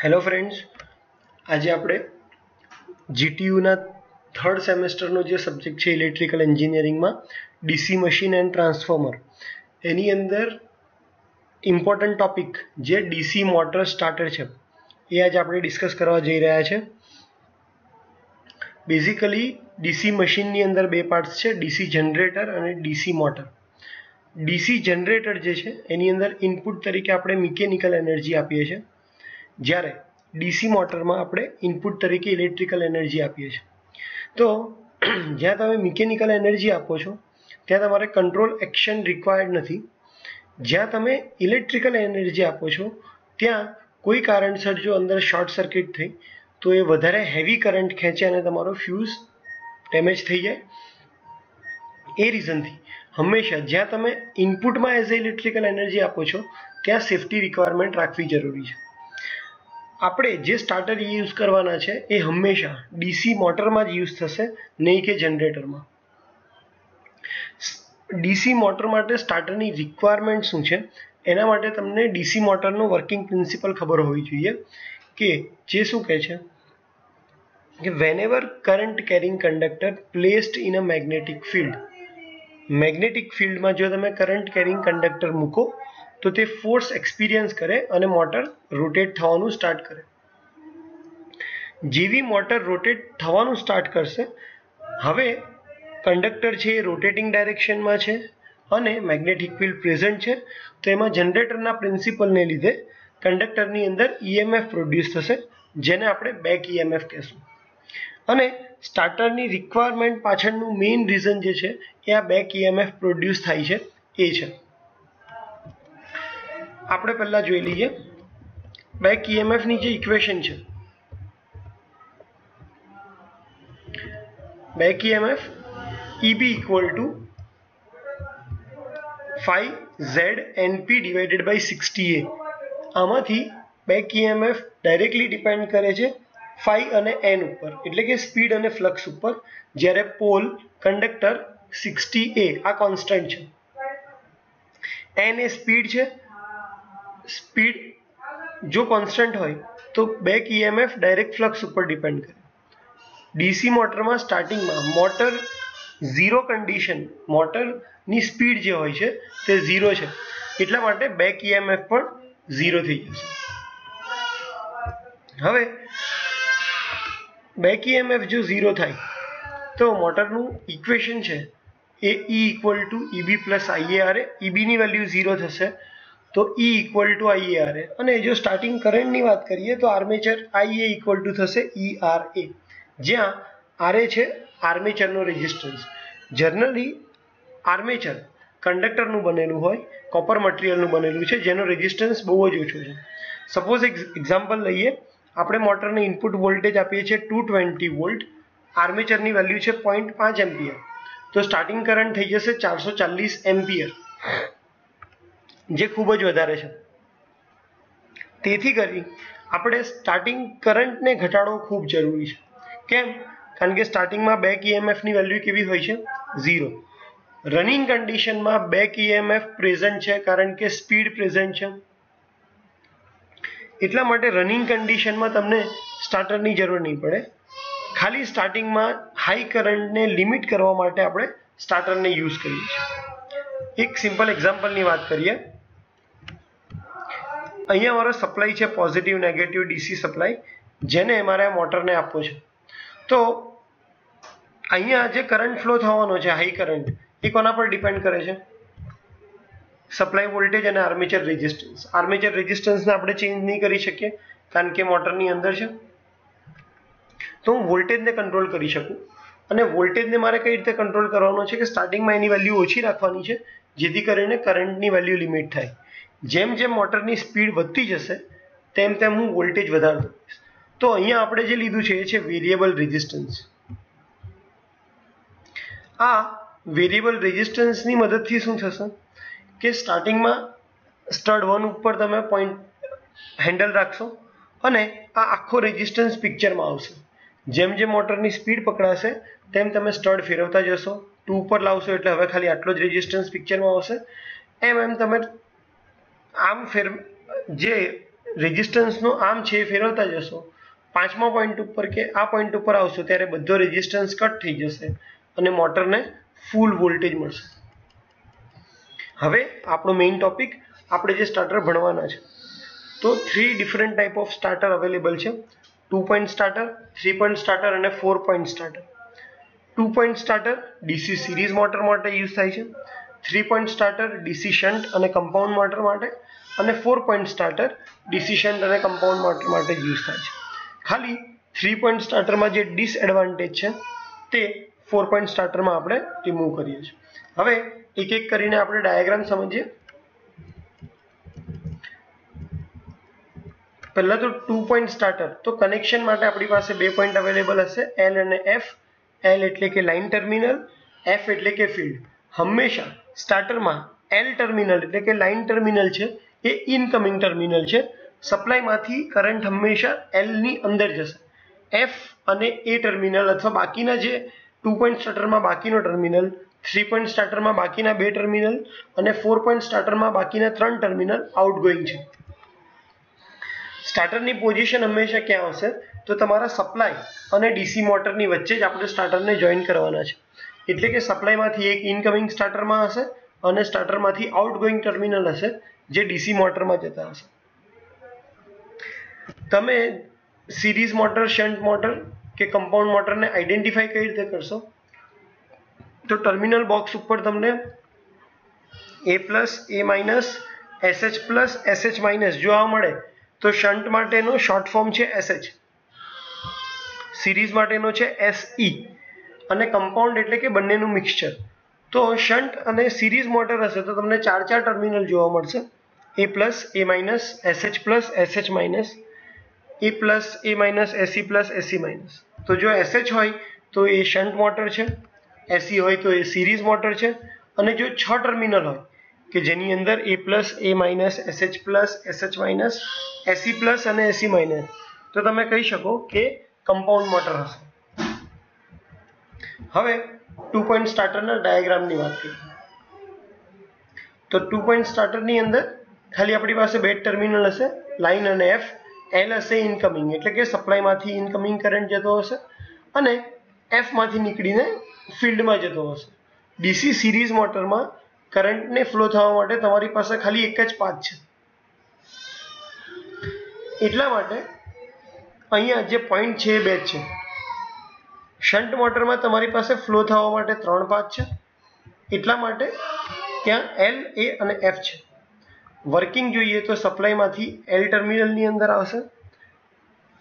Hello friends, आज આપણે જીટીયુના થર્ડ સેમેસ્ટરનો જે સબ્જેક્ટ છે ઇલેક્ટ્રિકલ એન્જિનિયરિંગમાં ડીસી મશીન એન્ડ ટ્રાન્સફોર્મર એની અંદર ઇમ્પોર્ટન્ટ ટોપિક જે ડીસી મોટર સ્ટાર્ટર છે એ આજે આપણે ડિસ્કસ કરવા જઈ રહ્યા છે। બેઝિકલી ડીસી મશીનની અંદર બે પાર્ટ્સ છે, ડીસી જનરેટર અને ડીસી મોટર। ડીસી જનરેટર જે છે એની અંદર ઇનપુટ તરીકે આપણે મિકેનિકલ એનર્જી આપીએ છીએ, જ્યારે ડીસી મોટરમાં આપણે ઇનપુટ તરીકે ઇલેક્ટ્રિકલ એનર્જી આપીએ છીએ। તો જ્યાં તમે મિકેનિકલ એનર્જી આપો છો ત્યાં તમારે કંટ્રોલ એક્શન રિક્વાયર્ડ નથી। જ્યાં તમે ઇલેક્ટ્રિકલ એનર્જી આપો છો ત્યાં કોઈ કારણસર જો અંદર શોર્ટ સર્કિટ થઈ તો એ વધારે હેવી કરંટ ખેંચે અને તમારો ફ્યુઝ ડેમેજ થઈ જાય। એ રીઝનથી હંમેશા જ્યાં તમે ઇનપુટમાં એઝ એ ઇલેક્ટ્રિકલ એનર્જી આપો છો ત્યાં સેફ્ટી રિક્વાયરમેન્ટ રાખવી જરૂરી છે। આપણે જે સ્ટાર્ટર યુઝ કરવાના છે એ હંમેશા ડીસી મોટરમાં જ યુઝ થશે, નહીં કે જનરેટરમાં। ડીસી મોટર માટે સ્ટાર્ટરની રિક્વાયરમેન્ટ શું છે એના માટે તમને ડીસી મોટરનો વર્કિંગ પ્રિન્સિપલ ખબર હોવી જોઈએ કે જે શું કહે છે કે whenever current carrying conductor placed in a magnetic field, magnetic ફિલ્ડમાં જો તમે કરંટ કેરિંગ કંડક્ટર મૂકો તો તે ફોર્સ એક્સપિરિયન્સ કરે અને મોટર રોટેટ થવાનું સ્ટાર્ટ કરે। જેવી મોટર રોટેટ થવાનું સ્ટાર્ટ કરશે, હવે કંડક્ટર છે એ રોટેટિંગ ડાયરેક્શનમાં છે અને મેગ્નેટિક ફિલ્ડ પ્રેઝન્ટ છે, તો એમાં જનરેટરના પ્રિન્સિપલને લીધે કંડક્ટરની અંદર ઈએમએફ પ્રોડ્યુસ થશે, જેને આપણે બેક ઈએમએફ કહેશું। અને સ્ટાર્ટરની રિક્વાયરમેન્ટ પાછળનું મેઇન રીઝન જે છે એ આ બેક ઈએમએફ પ્રોડ્યુસ થાય છે એ છે। આપણે પહેલા જોઈ લઈએ બેક ઈએમએફ ની જે ઇક્વેશન છે, back EMF EB equal to 5ZNP divided by 60A। આમાંથી બેક ઈએમએફ ડાયરેક્ટલી ડિપેન્ડ કરે છે phi અને n ઉપર, એટલે કે સ્પીડ અને ફ્લક્સ ઉપર, જ્યારે પોલ કંડક્ટર 60A આ કોન્સ્ટન્ટ છે, n એ સ્પીડ છે। સ્પીડ જો કોન્સ્ટન્ટ હોય તો બેક ઈએમએફ ડાયરેક્ટ ફ્લક્સ ઉપર ડિપેન્ડ કરે। ડીસી મોટરમાં સ્ટાર્ટિંગમાં મોટર ઝીરો કન્ડિશન, મોટરની સ્પીડ જે હોય છે તે ઝીરો છે, એટલા માટે બેક ઈએમએફ પણ ઝીરો થઈ જશે। હવે બેક ઈએમએફ જો ઝીરો થાય તો મોટરનું ઇક્વેશન છે એ E equal to EB plus IARA, EBની વેલ્યુ ઝીરો થશે તો E ઇક્વલ ટુ IARA, અને જો સ્ટાર્ટિંગ કરંટની વાત કરીએ તો આર્મેચર IA ઇક્વલ ટુ થશે ERA, જ્યાં RA છે આર્મેચરનો રેઝિસ્ટન્સ। જનરલી આર્મેચર કંડક્ટરનું બનેલું હોય, કોપર મટીરિયલનું બનેલું છે, જેનો રેઝિસ્ટન્સ બહુ જ ઓછો છે। સપોઝ એક્ઝામ્પલ લઈએ, આપણે મોટરને ઇનપુટ વોલ્ટેજ આપીએ છીએ 220 વોલ્ટ, આર્મેચરની વેલ્યુ છે 0.5 એમ્પિયર, તો સ્ટાર્ટિંગ કરંટ થઈ જશે 440 એમ્પિયર, જે ખૂબ જ વધારે છે। તેથી કરી આપણે સ્ટાર્ટિંગ કરંટને ઘટાડવો ખૂબ જરૂરી છે। કેમ? કારણ કે સ્ટાર્ટિંગમાં બેક ઈએમએફની વેલ્યુ કેવી હોય છે? ઝીરો। રનિંગ કન્ડિશનમાં બેક ઈએમએફ પ્રેઝન્ટ છે કારણ કે સ્પીડ પ્રેઝન્ટ છે, એટલા માટે રનિંગ કન્ડિશનમાં તમને સ્ટાર્ટરની જરૂર નહીં પડે। ખાલી સ્ટાર્ટિંગમાં હાઈ કરંટને લિમિટ કરવા માટે આપણે સ્ટાર્ટરને યુઝ કરીએ છીએ। એક સિમ્પલ એક્ઝામ્પલની વાત કરીએ, અહીંયા મારો સપ્લાય છે પોઝિટિવ નેગેટિવ ડીસી સપ્લાય, જેને મારે મોટરને આપવો છે। તો અહીંયા જે કરંટ ફ્લો થવાનો છે હાઈ કરંટ, એ કોના પર ડિપેન્ડ કરે છે? સપ્લાય વોલ્ટેજ અને આર્મેચર રેઝિસ્ટન્સ। આર્મેચર રેઝિસ્ટન્સને આપણે ચેન્જ નહીં કરી શકીએ કારણ કે મોટરની અંદર છે, તો હું વોલ્ટેજને કંટ્રોલ કરી શકું, અને વોલ્ટેજને મારે કઈ રીતે કંટ્રોલ કરવાનો છે કે સ્ટાર્ટિંગમાં એની વેલ્યુ ઓછી રાખવાની છે, જેથી કરીને કરંટની વેલ્યુ લિમિટ થાય। જેમ જેમ મોટરની સ્પીડ વધતી જશે તેમ તેમ હું વોલ્ટેજ વધારતો જઈશ। તો અહીંયા આપણે જે લીધું છે એ છે વેરિયેબલ રેઝિસ્ટન્સ। આ વેરિયેબલ રેઝિસ્ટન્સની મદદથી શું થશે કે સ્ટાર્ટિંગમાં સ્ટડ 1 ઉપર તમે પોઈન્ટ હેન્ડલ રાખશો અને આ આખો રેઝિસ્ટન્સ પિક્ચરમાં આવશે। જેમ જેમ મોટરની સ્પીડ પકડાશે તેમ તમે સ્ટડ ફેરવતા જશો, 2 ઉપર લાવશો એટલે હવે ખાલી આટલો જ રેઝિસ્ટન્સ પિક્ચરમાં આવશે। એમ એમ તમે આમ જે રેઝિસ્ટન્સનો આમ છે ફેરવતા જશો, પાંચમા પોઈન્ટ ઉપર કે આ પોઈન્ટ ઉપર આવશો ત્યારે બધો રેઝિસ્ટન્સ કટ થઈ જશે અને મોટરને ફૂલ વોલ્ટેજ મળશે. હવે આપણો મેઇન ટોપિક, આપણે જે સ્ટાર્ટર ભણવાના છે. તો 3 different type of starter available છે. 2 પોઈન્ટ સ્ટાર્ટર, 3 પોઈન્ટ સ્ટાર્ટર અને 4 point starter. 2 point starter DC series motor માટે યુઝ થાય છે. 3 પોઈન્ટ સ્ટાર્ટર DC શન્ટ અને કમ્પાઉન્ડ મોટર માટે, અને 4 પોઈન્ટ સ્ટાર્ટર DC શન્ટ અને કમ્પાઉન્ડ મોટર માટે યુઝ થાય છે. ખાલી 3 પોઈન્ટ સ્ટાર્ટરમાં જે ડિસએડવાન્ટેજ છે તે 4 પોઈન્ટ સ્ટાર્ટરમાં આપણે રિમૂવ કરીએ છીએ. હવે એક એક કરીને આપણે ડાયાગ્રામ સમજીએ. પહેલા તો 2 પોઈન્ટ સ્ટાર્ટર. તો કનેક્શન માટે આપણી પાસે 2 પોઈન્ટ અવેલેબલ હશે, L અને F. L એટલે કે લાઇન ટર્મિનલ, F એટલે કે ફિલ્ડ. હંમેશા સ્ટાર્ટરમાં L ટર્મિનલ એટલે કે લાઇન ટર્મિનલ છે એ ઇનકમિંગ ટર્મિનલ છે. સપ્લાયમાંથી કરંટ હંમેશા L ની અંદર જશે. F અને A ટર્મિનલ અથવા બાકીના જે 2 પોઈન્ટ સ્ટાર્ટરમાં બાકીનો ટર્મિનલ, 3 પોઈન્ટ સ્ટાર્ટરમાં બાકીના 2 ટર્મિનલ અને 4 પોઈન્ટ સ્ટાર્ટરમાં બાકીના 3 ટર્મિનલ આઉટગોઈંગ છે. સ્ટાર્ટરની પોઝિશન હંમેશા ક્યાં હશે? તો તમારા સપ્લાય અને DC મોટરની વચ્ચે જ આપણે સ્ટાર્ટરને જોઈન કરવાના છે. એટલે કે સપ્લાયમાંથી એક ઇનકમિંગ સ્ટાર્ટરમાં હશે અને સ્ટાર્ટરમાંથી આઉટગોઈંગ ટર્મિનલ હશે જે DC મોટરમાં જતા હશે. તમે સિરીઝ મોટર, શન્ટ મોટર કે કમ્પાઉન્ડ મોટરને આઈડેન્ટિફાઈ કઈ રીતે કરશો? તો ટર્મિનલ બોક્સ ઉપર તમને A+, A-, SH+, SH- જોવા મળે તો શન્ટ માટેનો શોર્ટ ફોર્મ છે SH, સિરીઝ માટેનો છે SE અને કમ્પાઉન્ડ એટલે કે બંનેનું મિક્સચર. તો શન્ટ અને સિરીઝ મોટર હશે તો તમને 4 ટર્મિનલ જોવા મળશે, A+, A-, SH+, SH-, A+, A-, SE+, SE-. તો જો SH હોય તો એ શન્ટ મોટર છે, SE હોય તો એ સિરીઝ મોટર છે, અને જો 6 ટર્મિનલ હોય કે જેની અંદર A+, A-, SH+, SH-, SE+ અને SE-, તો તમે કહી શકો કે કમ્પાઉન્ડ મોટર હશે. હવે 2 પોઈન્ટ સ્ટાર્ટરના ડાયાગ્રામની વાત કરીએ. તો 2 પોઈન્ટ સ્ટાર્ટરની અંદર ખાલી આપણી પાસે 2 ટર્મિનલ હશે, લાઇન અને F. L હશે ઇનકમિંગ એટલે કે સપ્લાયમાંથી ઇનકમિંગ કરંટ જતો હશે અને F માંથી નીકળીને ફિલ્ડમાં જતો હશે. DC સિરીઝ મોટરમાં કરંટને ફ્લો થવા માટે તમારી પાસે ખાલી એક જ પાથ છે. એટલા માટે અહીંયા જે પોઈન્ટ છે એ 2 છે. શન્ટ મોટરમાં તમારી પાસે ફ્લો થવા માટે 3 પાથ છે. એટલા માટે ત્યાં L, A અને F છે. વર્કિંગ જોઈએ તો સપ્લાયમાંથી L ટર્મિનલની અંદર આવશે,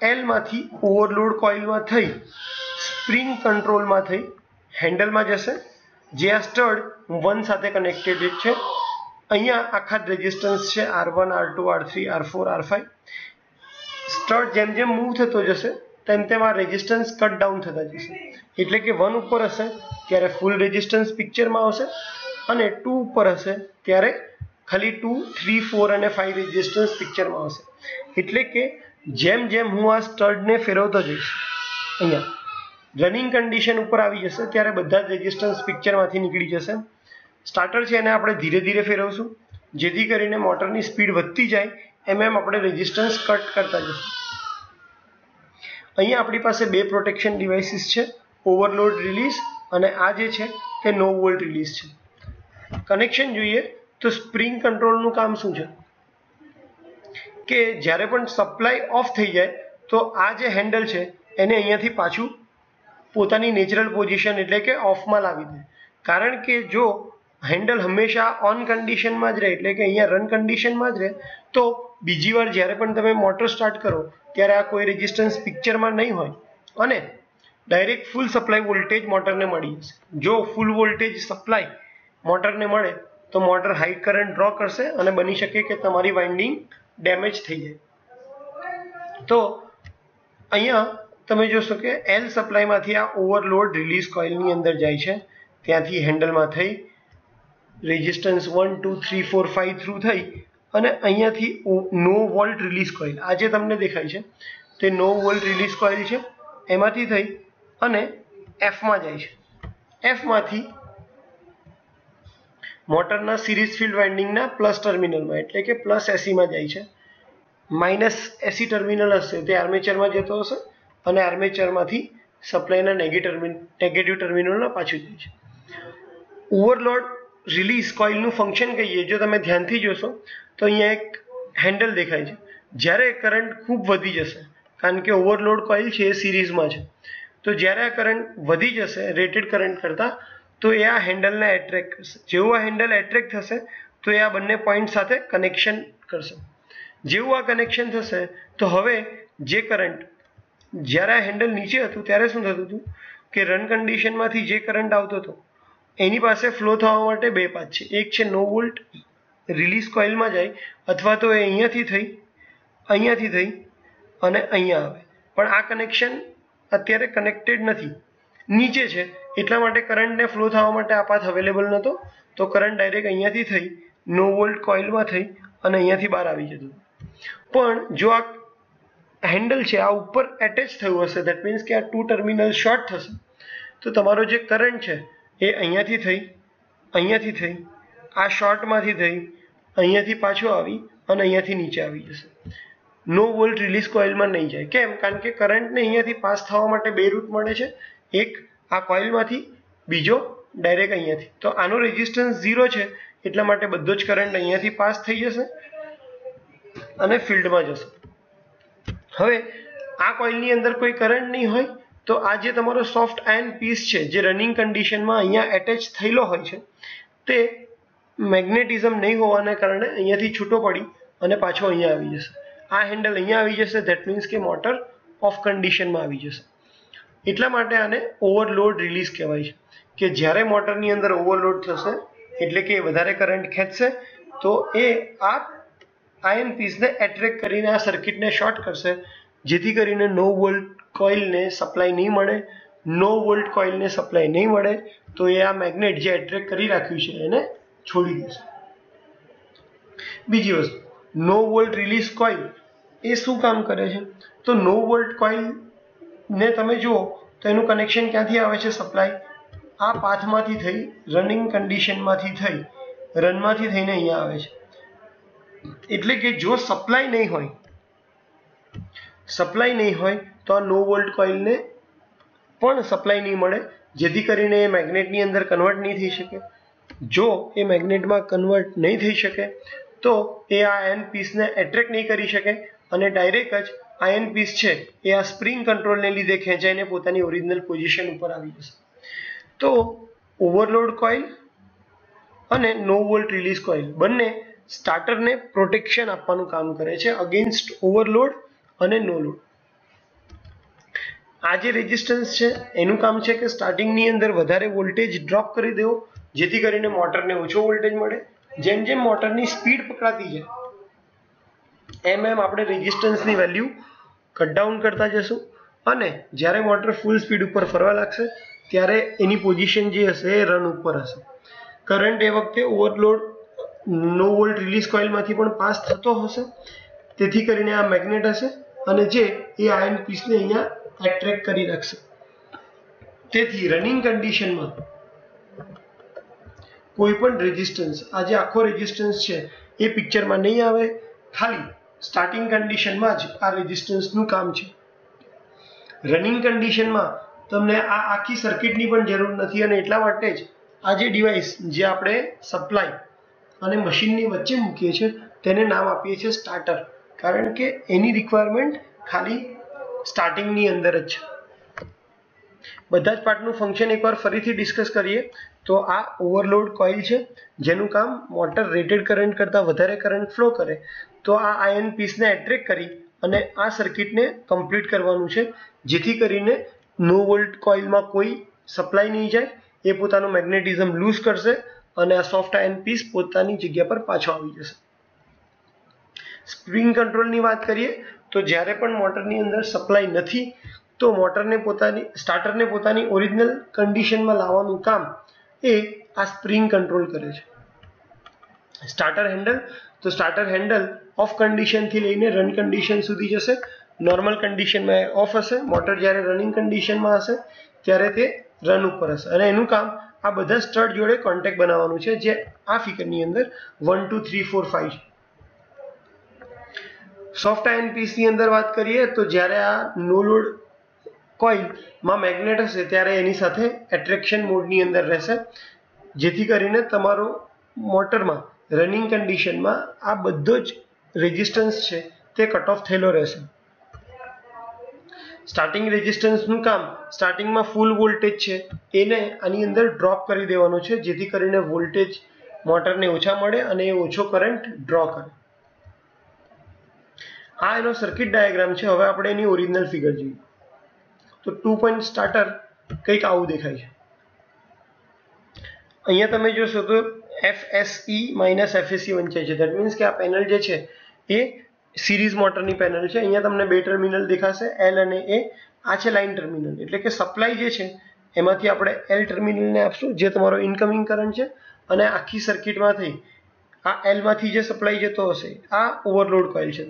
L માંથી ઓવરલોડ કોઇલમાં થઈ સ્પ્રિંગ કંટ્રોલમાં થઈ હેન્ડલમાં જશે, જે આ સ્ટડ 1 સાથે કનેક્ટેડ છે. અહીંયા આખા રેઝિસ્ટન્સ છે R1, R2, R3, R4, R5. Stud જેમ જેમ મૂવ થતો જશે તેમ તેમ આ રેઝિસ્ટન્સ કટ ડાઉન થતા જશે. એટલે કે 1 ઉપર હશે ત્યારે ફૂલ રેઝિસ્ટન્સ પિક્ચરમાં આવશે અને 2 ઉપર હશે ત્યારે ખાલી 2, 3, 4 અને 5 રેઝિસ્ટન્સ પિક્ચરમાં આવશે. એટલે કે જેમ જેમ હું આ સ્ટડને ફેરવતો જઈશ અહીંયા રનિંગ કન્ડિશન ઉપર આવી જશે ત્યારે બધા જ રેઝિસ્ટન્સ પિક્ચરમાંથી નીકળી જશે. સ્ટાર્ટર છે એને આપણે ધીરે ધીરે ફેરવશું જેથી કરીને મોટરની સ્પીડ વધતી જાય એમ આપણે રેઝિસ્ટન્સ કટ કરતા જશું. અહીંયા આપણી પાસે 2 પ્રોટેક્શન ડિવાઇસીસ છે, ઓવરલોડ રિલીઝ અને આ જે છે તે નો વોલ્ટ રિલીઝ છે. કનેક્શન જોઈએ તો સ્પ્રિંગ કંટ્રોલનું કામ શું છે કે જ્યારે પણ સપ્લાય ઓફ થઈ જાય તો આ જે હેન્ડલ છે એને અહીંયાથી પાછું પોતાની નેચરલ પોઝિશન એટલે કે ઓફમાં લાવી દે. કારણ કે જો હેન્ડલ હંમેશા ઓન કન્ડિશનમાં જ રહે એટલે કે અહીંયા રન કન્ડિશનમાં જ રહે તો બીજી વાર જ્યારે પણ તમે મોટર સ્ટાર્ટ કરો ત્યારે આ કોઈ રેઝિસ્ટન્સ પિક્ચરમાં નહીં હોય અને ડાયરેક્ટ ફૂલ સપ્લાય વોલ્ટેજ મોટરને મળી જશે. જો ફૂલ વોલ્ટેજ સપ્લાય મોટરને મળે તો મોટર હાઈ કરંટ ડ્રો કરશે અને બની શકે કે તમારી વાઇન્ડિંગ ડેમેજ થઈ જાય. તો અહીંયા તમે જોશો કે L સપ્લાયમાંથી આ ઓવરલોડ રિલીઝ કોઇલની અંદર જાય છે, ત્યાંથી હેન્ડલમાં થઈ રેઝિસ્ટન્સ 1, 2, 3, 4, 5 થ્રુ થઈ અને અહીંયાથી નો વોલ્ટ રિલીઝ કોઇલ આ જે તમને દેખાય છે તે નો વોલ્ટ રિલીઝ કોઇલ છે, એમાંથી થઈ અને Fમાં જાય છે. Fમાંથી મોટરના સિરીઝ ફિલ્ડ વાઇન્ડિંગના પ્લસ ટર્મિનલમાં એટલે કે પ્લસ SEમાં જાય છે. માઇનસ એસી ટર્મિનલ હશે તે આર્મેચરમાં જતો હશે અને આર્મેચરમાંથી સપ્લાયના નેગેટિવ ટર્મિનલમાં પાછું જાય છે. ઓવરલોડ રિલીઝ કોઇલનું ફંક્શન કહીએ, જો તમે ધ્યાનથી જોશો તો અહીંયા એક હેન્ડલ દેખાય છે. જ્યારે કરંટ ખૂબ વધી જશે, કારણ કે ઓવરલોડ કોઇલ છે એ સિરીઝમાં છે, તો જ્યારે આ કરંટ વધી જશે રેટેડ કરંટ કરતાં, તો એ આ હેન્ડલને એટ્રેક્ટ કરશે. જેવું આ હેન્ડલ એટ્રેક્ટ થશે તો એ આ બંને પોઈન્ટ સાથે કનેક્શન કરશે. જેવું આ કનેક્શન થશે તો હવે જે કરંટ જ્યારે આ હેન્ડલ નીચે હતું ત્યારે શું થતું હતું કે રન કન્ડિશનમાંથી જે કરંટ આવતો હતો એની પાસે ફ્લો થવા માટે બે પાથ છે. એક છે નો વોલ્ટ રિલીઝ કોઇલમાં જાય, અથવા તો એ અહીંયાથી થઈ અને અહીંયા આવે. પણ આ કનેક્શન અત્યારે કનેક્ટેડ નથી, નીચે છે, એટલા માટે કરંટને ફ્લો થવા માટે આ પાથ અવેલેબલ નહોતો. તો કરંટ ડાયરેક્ટ અહીંયાથી થઈ નો વોલ્ટ કોઇલમાં થઈ અને અહીંયાથી બહાર આવી જતું. પણ જો આ હેન્ડલ છે આ ઉપર એટેચ થયું હશે, દેટ મીન્સ કે આ ટુ ટર્મિનલ શોર્ટ થશે, તો તમારો જે કરંટ છે એ અહીંયાથી થઈ આ શોર્ટમાંથી થઈ અહીંયાથી પાછો આવી અને અહીંયાથી નીચે આવી જશે. નો વોલ્ટ રિલીઝ કોઇલમાં નહીં જાય. કેમ? કારણ કે કરંટને અહીંયાથી પાસ થવા માટે બે રૂટ મળે છે, એક આ કોઇલમાંથી, બીજો ડાયરેક્ટ અહીંયાથી. તો આનો રેઝિસ્ટન્સ 0 છે, એટલા માટે બધો જ કરંટ અહીંયાથી પાસ થઈ જશે અને ફિલ્ડમાં જશે. હવે આ કોઇલની અંદર કોઈ કરંટ નહીં હોય તો આ જે તમારો સોફ્ટ આયર્ન પીસ છે જે રનિંગ કન્ડિશનમાં અહીંયા એટેચ થયેલો હોય છે, તે મેગ્નેટિઝમ નહીં હોવાને કારણે અહીંયાથી છૂટો પડી અને પાછો અહીંયા આવી જશે. આ હેન્ડલ અહીંયા આવી જશે, ધેટ મીન્સ કે મોટર ઓફ કન્ડિશનમાં આવી જશે. એટલા માટે આને ઓવરલોડ રિલીઝ કહેવાય છે, કે જ્યારે મોટરની અંદર ઓવરલોડ થશે એટલે કે વધારે કરંટ ખેંચશે તો એ આ આયર્ન પીસને એટ્રેક્ટ કરીને આ સર્કિટને શોર્ટ કરશે, જેથી કરીને નો વોલ્ટ કોઇલને સપ્લાય નહીં મળે. નો વોલ્ટ કોઇલને સપ્લાય નહીં મળે તો એ આ મેગ્નેટ જે એટ્રેક્ટ કરી રાખ્યું છે એને છોડી દેશે. બીજી વસ્તુ, નો વોલ્ટ રિલીઝ કોઇલ એ શું કામ કરે છે? તો નો વોલ્ટ કોઇલને તમે જુઓ તો એનું કનેક્શન ક્યાંથી આવે છે? સપ્લાય આ પાથમાંથી થઈ, રનિંગ કન્ડિશનમાંથી થઈ, રનમાંથી થઈને અહીંયા આવે છે. એટલે કે જો સપ્લાય નહીં હોય તો આ નો વોલ્ટ કોઇલને પણ સપ્લાય નહીં મળે, જેથી કરીને એ મેગ્નેટની અંદર કન્વર્ટ નહીં થઈ શકે. જો એ મેગ્નેટમાં કન્વર્ટ નહીં થઈ શકે તો એ આ આયર્ન પીસને એટ્રેક્ટ નહીં કરી શકે અને ડાયરેક્ટ જ આયર્ન પીસ છે એ આ સ્પ્રિંગ કંટ્રોલને લીધે ખેંચાઈને પોતાની ઓરિજિનલ પોઝિશન ઉપર આવી જશે. તો ઓવરલોડ કોઇલ અને નો વોલ્ટ રિલીઝ કોઇલ બંને સ્ટાર્ટરને પ્રોટેક્શન આપવાનું કામ કરે છે અગેન્સ્ટ ઓવરલોડ અને નો લોડ. આ જે રેઝિસ્ટન્સ છે એનું કામ છે કે સ્ટાર્ટિંગની અંદર વધારે વોલ્ટેજ ડ્રોપ કરી દેવો, જેથી કરીને મોટરને ઓછો વોલ્ટેજ મળે. જેમ જેમ મોટરની સ્પીડ પકડાતી જાય એમ આપણે રેઝિસ્ટન્સની વેલ્યુ કટ ડાઉન કરતા જશું, અને જ્યારે મોટર ફૂલ સ્પીડ ઉપર ફરવા લાગશે ત્યારે એની પોઝિશન જે હશે એ રન ઉપર હશે. કરંટ એ વખતે ઓવરલોડ નો વોલ્ટ રિલીઝ કોઇલમાંથી પણ પાસ થતો હશે, તેથી કરીને આ મેગ્નેટ હશે અને જે એ આયર્ન પીસને અહીંયા એટ્રેક્ટ કરી રાખશે. તેથી રનિંગ કન્ડિશનમાં કોઈ પણ રેઝિસ્ટન્સ, આ જે આખો રેઝિસ્ટન્સ છે એ પિક્ચરમાં નહીં આવે, ખાલી સ્ટાર્ટિંગ કન્ડિશનમાં જ આ રેઝિસ્ટન્સનું કામ છે. રનિંગ કન્ડિશનમાં તમને આ આખી સર્કિટની પણ જરૂર નથી, અને એટલા માટે જ આ જે ડિવાઇસ જે આપણે સપ્લાય અને મશીનની વચ્ચે મૂકીએ છીએ તેને નામ આપીએ છીએ સ્ટાર્ટર, કારણ કે એની રિક્વાયરમેન્ટ ખાલી સ્ટાર્ટિંગની અંદર જ છે. બધા જ પાર્ટનું ફંક્શન એકવાર ફરીથી ડિસ્કસ કરીએ તો આ ઓવરલોડ કોઇલ છે જેનું કામ મોટર રેટેડ કરંટ કરતાં વધારે કરંટ ફ્લો કરે તો આ આયર્ન પીસને એટ્રેક્ટ કરી અને આ સર્કિટને કમ્પ્લીટ કરવાનું છે, જેથી કરીને નો વોલ્ટ કોઇલમાં કોઈ સપ્લાય નહીં જાય, એ પોતાનું મેગ્નેટિઝમ લૂઝ કરશે અને આ સોફ્ટ આયર્ન પીસ પોતાની જગ્યા પર પાછો આવી જશે. સ્પ્રિંગ કંટ્રોલની વાત કરીએ તો જ્યારે પણ મોટરની અંદર સપ્લાય નથી તો સ્ટાર્ટરને પોતાની ઓરિજિનલ કન્ડિશનમાં લાવવાનું કામ એ આ સ્પ્રિંગ કંટ્રોલ કરે છે. સ્ટાર્ટર હેન્ડલ ઓફ કન્ડિશનથી લઈને રન કન્ડિશન સુધી જશે. નોર્મલ કન્ડિશનમાં ઓફ હશે, મોટર જ્યારે રનિંગ કન્ડિશનમાં હશે ત્યારે તે રન ઉપર હશે, અને એનું કામ આ બધા સ્ટડ જોડે કોન્ટેક્ટ બનાવવાનું છે, જે આ ફિગરની અંદર 1 2 3 4 5 છે. સોફ્ટ આયન પીસની અંદર વાત કરીએ તો જ્યારે આ નો લોડ કોઇલમાં મેગ્નેટ હશે ત્યારે એની સાથે એટ્રેક્શન મોડની અંદર રહેશે, જેથી કરીને તમારો મોટરમાં રનિંગ કન્ડિશનમાં આ બધો જ રેઝિસ્ટન્સ છે તે કટ ઓફ થયેલો રહેશે. સ્ટાર્ટિંગ રેઝિસ્ટન્સનું કામ સ્ટાર્ટિંગમાં ફૂલ વોલ્ટેજ છે એને આની અંદર ડ્રોપ કરી દેવાનો છે, જેથી કરીને વોલ્ટેજ મોટરને ઓછા મળે અને એ ઓછો કરંટ ડ્રો કરે. આ એનો સર્કિટ ડાયાગ્રામ છે. હવે આપણે એની ઓરિજિનલ ફિગર જોઈએ તો 2 પોઈન્ટ સ્ટાર્ટર કંઈક આવું દેખાય છે. અહીંયા તમે જોશો તો FSE માઇનસ FSE વંચાય છે. દેટ મીન્સ કે આ પેનલ જે છે એ સિરીઝ મોટરની પેનલ છે. અહીંયા તમને બે ટર્મિનલ દેખાશે, L અને A. આ છે લાઇન ટર્મિનલ, એટલે કે સપ્લાય જે છે એમાંથી આપણે L ટર્મિનલને આપશું, જે તમારો ઇનકમિંગ કરંટ છે, અને આખી સર્કિટમાંથી આ L માંથી જે સપ્લાય જતો હશે આ ઓવરલોડ કોઇલ છે.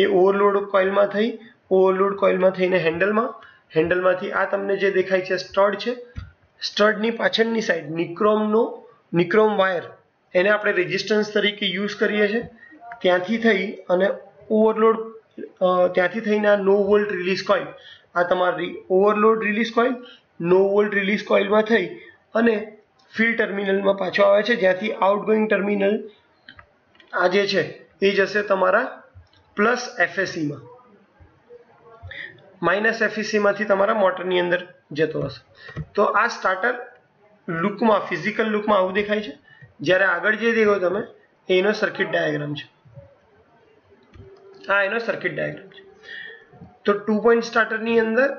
એ ઓવરલોડ કોઇલમાં થઈને હેન્ડલમાંથી આ તમને જે દેખાય છે સ્ટડ છે. સ્ટડની પાછળની સાઈડ નિક્રોમ વાયર, એને આપણે રેઝિસ્ટન્સ તરીકે યુઝ કરીએ છીએ. ત્યાંથી થઈને આ નો વોલ્ટ રિલીઝ કોઇલ, આ તમારી ઓવરલોડ રિલીઝ કોઇલ નો વોલ્ટ રિલીઝ કોઇલમાં થઈ અને ફિલ્ડ ટર્મિનલમાં પાછો આવે છે, જ્યાંથી આઉટગોઈંગ ટર્મિનલ આ જે છે એ જશે તમારા પ્લસ FSE માં, માઇનસ FSE માંથી તમારા મોટરની અંદર જતો હશે. તો આ સ્ટાર્ટર લુકમાં, ફિઝિકલ લુકમાં આવું દેખાય છે. જ્યારે આગળ જે દેખો તમે એનો સર્કિટ ડાયાગ્રામ છે. આ એનો સર્કિટ ડાયાગ્રામ છે. તો 2 પોઈન્ટ સ્ટાર્ટરની અંદર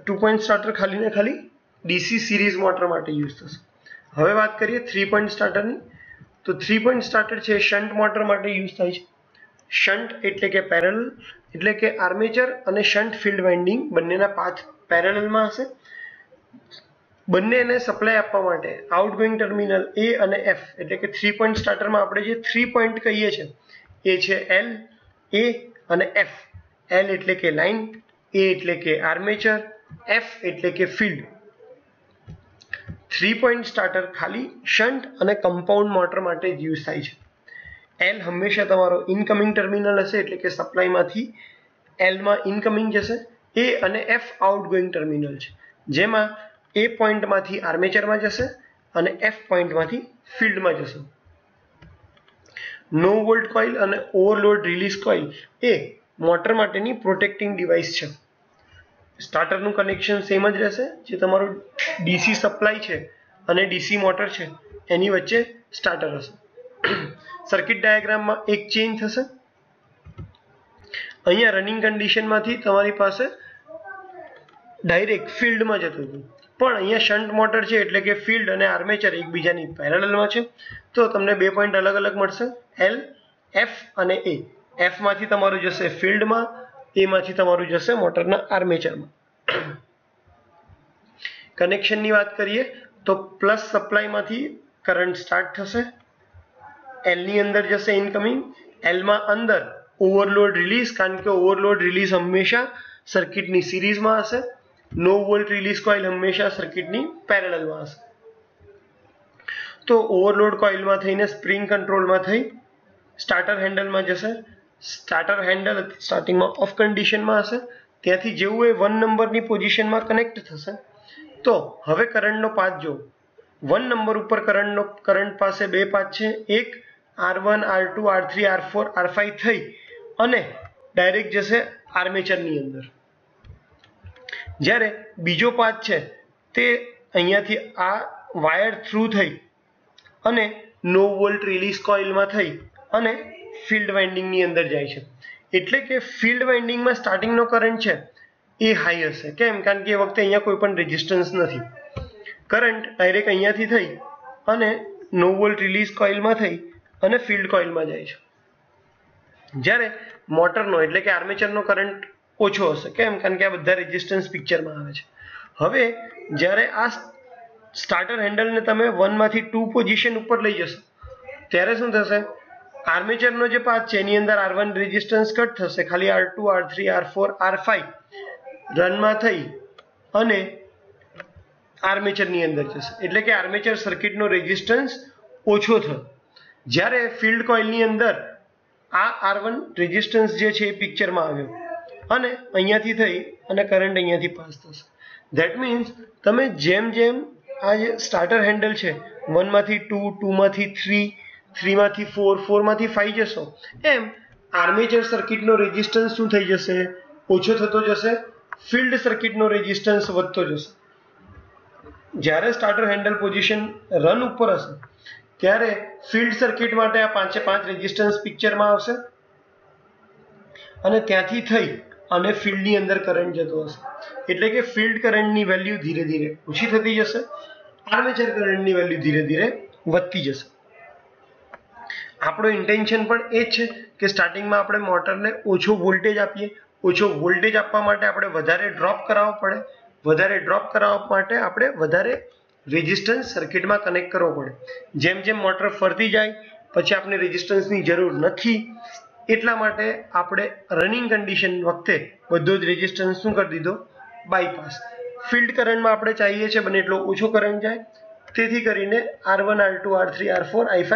2 પોઈન્ટ સ્ટાર્ટર ખાલી ને ખાલી DC સિરીઝ મોટર માટે યુઝ થશે. હવે વાત કરીએ 3 પોઈન્ટ સ્ટાર્ટરની. તો 3 પોઈન્ટ સ્ટાર્ટર છે શન્ટ મોટર માટે યુઝ થાય છે. શન્ટ એટલે કે પેરેલલ, એટલે કે આર્મેચર અને શન્ટ ફિલ્ડ વાઇન્ડિંગ બંનેના પાથ પેરેલલમાં હશે. બંનેને સપ્લાય આપવા માટે આઉટગોઈંગ ટર્મિનલ A અને F, એટલે કે 3 પોઈન્ટ સ્ટાર્ટરમાં આપણે જે 3 પોઈન્ટ કહીએ છીએ એ છે L, A અને F. L એટલે કે લાઇન, A એટલે કે આર્મેચર, F એટલે કે ફિલ્ડ. 3 પોઈન્ટ સ્ટાર્ટર ખાલી શન્ટ અને કમ્પાઉન્ડ મોટર માટે જ યુઝ થાય છે. L હંમેશા તમારો ઇનકમિંગ ટર્મિનલ હશે, એટલે કે સપ્લાયમાંથી L માં ઇનકમિંગ જશે. A અને F આઉટગોઈંગ ટર્મિનલ છે, જેમાં A પોઈન્ટમાંથી આર્મેચરમાં જશે અને F પોઈન્ટમાંથી ફિલ્ડમાં જશે. નો વોલ્ટ કોઇલ અને ઓવરલોડ રિલીઝ કોઇલ એ મોટર માટેની પ્રોટેક્ટિંગ ડિવાઇસ છે. સ્ટાર્ટરનું કનેક્શન સેમ જ રહેશે, જે તમારું DC સપ્લાય છે અને DC મોટર છે એની વચ્ચે સ્ટાર્ટર હશે. સર્કિટ ડાયાગ્રામમાં એક ચેન્જ થશે. અહીંયા રનિંગ કન્ડિશનમાંથી તમારી પાસે ડાયરેક્ટ ફિલ્ડમાં જતું હતું, પણ અહીંયા શન્ટ મોટર છે એટલે કે ફિલ્ડ અને આર્મેચર એકબીજાની પેરેલલમાં છે, તો તમને 2 પોઈન્ટ અલગ અલગ મળશે, L, F અને A. F માંથી તમારું જશે ફિલ્ડમાં, A માંથી તમારું જશે મોટરના આર્મેચરમાં. કનેક્શનની વાત કરીએ તો પ્લસ સપ્લાયમાંથી કરંટ સ્ટાર્ટ થશે, L ની અંદર જશે ઇનકમિંગ, L માં અંદર ઓવરલોડ રિલીઝ, કારણ કે ઓવરલોડ રિલીઝ હંમેશા સર્કિટની સિરીઝમાં હશે. નો વોલ્ટ રિલીઝ કોઇલ હંમેશા સર્કિટની પેરેલલમાં હશે. તો ઓવરલોડ કોઇલમાં થઈને સ્પ્રિંગ કંટ્રોલમાં થઈ સ્ટાર્ટર હેન્ડલમાં જશે. સ્ટાર્ટર હેન્ડલ સ્ટાર્ટિંગમાં ઓફ કન્ડિશનમાં હશે, ત્યાંથી જેવું એ 1 નંબરની પોઝિશનમાં કનેક્ટ થશે. તો હવે કરંટનો પાથ જો 1 નંબર ઉપર કરંટ પાસે 2 પાથ છે, એક R1, R2, R3, R4, R5 થઈ અને ડાયરેક્ટ જશે આર્મેચરની અંદર. જ્યારે બીજો પાથ છે તે અહીંયાથી આ વાયર થ્રુ થઈ અને નો વોલ્ટ રિલીઝ કોઇલમાં થઈ અને ફિલ્ડ વાઇન્ડિંગની અંદર જાય છે. એટલે કે ફિલ્ડ વાઇન્ડિંગમાં સ્ટાર્ટિંગનો કરંટ છે એ હાઈ હશે. કેમ? કારણ કે એ વખતે અહીંયા કોઈ પણ રેઝિસ્ટન્સ નથી. કરંટ ડાયરેક્ટ અહીંયાથી થઈ અને નો વોલ્ટ રિલીઝ કોઇલમાં થઈ અને ફિલ્ડ કોઇલમાં જાય છે. જ્યારે મોટરનો એટલે કે આર્મેચરનો કરંટ ઓછો હશે. કેમ? કારણ કે આ બધા રેઝિસ્ટન્સ પિક્ચરમાં આવે છે. હવે જ્યારે આ સ્ટાર્ટર હેન્ડલને તમે 1 માંથી 2 પોઝિશન ઉપર લઈ જશો ત્યારે શું થશે? આર્મેચરનો જે પાથ છે એની અંદર R1 રેઝિસ્ટન્સ કટ થશે, ખાલી R2, R3, R4, R5 રનમાં થઈ અને આર્મેચરની અંદર જશે. એટલે કે આર્મેચર સર્કિટનો રેઝિસ્ટન્સ ઓછો થયો. જ્યારે ફિલ્ડ કોઇલની અંદર આ R1 રેઝિસ્ટન્સ જે છે એ પિક્ચરમાં આવ્યો અને અહીંયાથી થઈ અને કરંટ અહીંયાથી પાસ થશે. ધેટ મીન્સ તમે જેમ જેમ આ જે સ્ટાર્ટર હેન્ડલ છે 1 માંથી 2, 2 માંથી 3, 3 માંથી 4, 4 માંથી 5 જશો એમ આર્મેચર સર્કિટનો રેઝિસ્ટન્સ શું થઈ જશે? ઓછો થતો જશે. ફિલ્ડ સર્કિટનો રેઝિસ્ટન્સ વધતો જશે. જ્યારે સ્ટાર્ટર હેન્ડલ પોઝિશન રન ઉપર હશે ત્યારે ફિલ્ડ સર્કિટ માટે આ 5 રેઝિસ્ટન્સ પિક્ચરમાં આવશે અને ત્યાંથી થઈ અને ફિલ્ડની અંદર કરંટ જતો હશે. એટલે કે ફિલ્ડ કરંટની વેલ્યુ ધીરે ધીરે ઓછી થતી જશે, આર્મેચર કરંટની વેલ્યુ ધીરે ધીરે વધતી જશે. આપણો ઇન્ટેન્શન પણ એ જ છે કે સ્ટાર્ટિંગમાં આપણે મોટરને ઓછો વોલ્ટેજ આપીએ. ઓછો વોલ્ટેજ આપવા માટે આપણે વધારે ડ્રોપ કરાવવો પડે. વધારે ડ્રોપ કરાવવા માટે આપણે વધારે રેઝિસ્ટન્સ સર્કિટમાં કનેક્ટ કરવો પડે. જેમ જેમ મોટર ફરતી જાય પછી આપણે રેઝિસ્ટન્સની જરૂર નથી, એટલા માટે આપણે રનિંગ કન્ડિશન વખતે બધો જ રેઝિસ્ટન્સ શું કરી દીધો? બાયપાસ. ફિલ્ડ કરંટમાં આપણે ચાહીએ છીએ બને એટલો ઓછો કરંટ જાય, તેથી કરીને R1, R2, R3, R4, I5,